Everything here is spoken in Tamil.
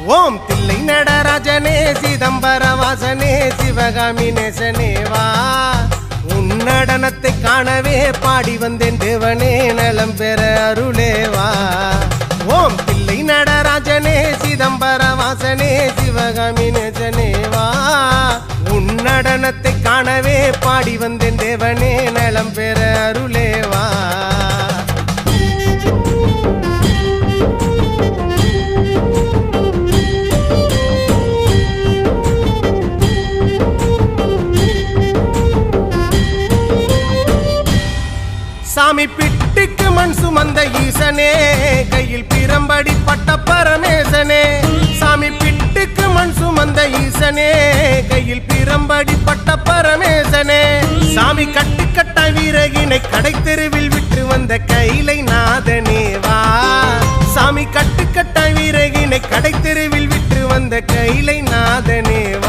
ஓம் தில்லை நடராஜனே சிதம்பர வாசனே சிவகாமி நேசனே வா உன் நடனத்தை காணவே பாடி வந்தேன் தேவனே நலம் பெற அருளேவா ஓம் தில்லை நடராஜனே சிதம்பர வாசனே சிவகாமி நேசனே வா உன் நடனத்தை காணவே பாடி வந்தேன் தேவனே நலம் பெற அருளேவா சாமி பிட்டுக்கு மண் சுமந்த ஈசனே கையில் பிரம்படி பட்ட பரமேசனே சாமி பிட்டுக்கு மண் சுமந்த ஈசனே கையில் பிரம்படி பட்ட பரமேசனே சாமி கட்டுக்கட்ட வீரகினை கடை தெருவில் விட்டு வந்த கைலை நாதனே வா சாமி கட்டுக்கட்ட வீரகினை கடை தெருவில் விட்டு வந்த கைலை நாதனே வா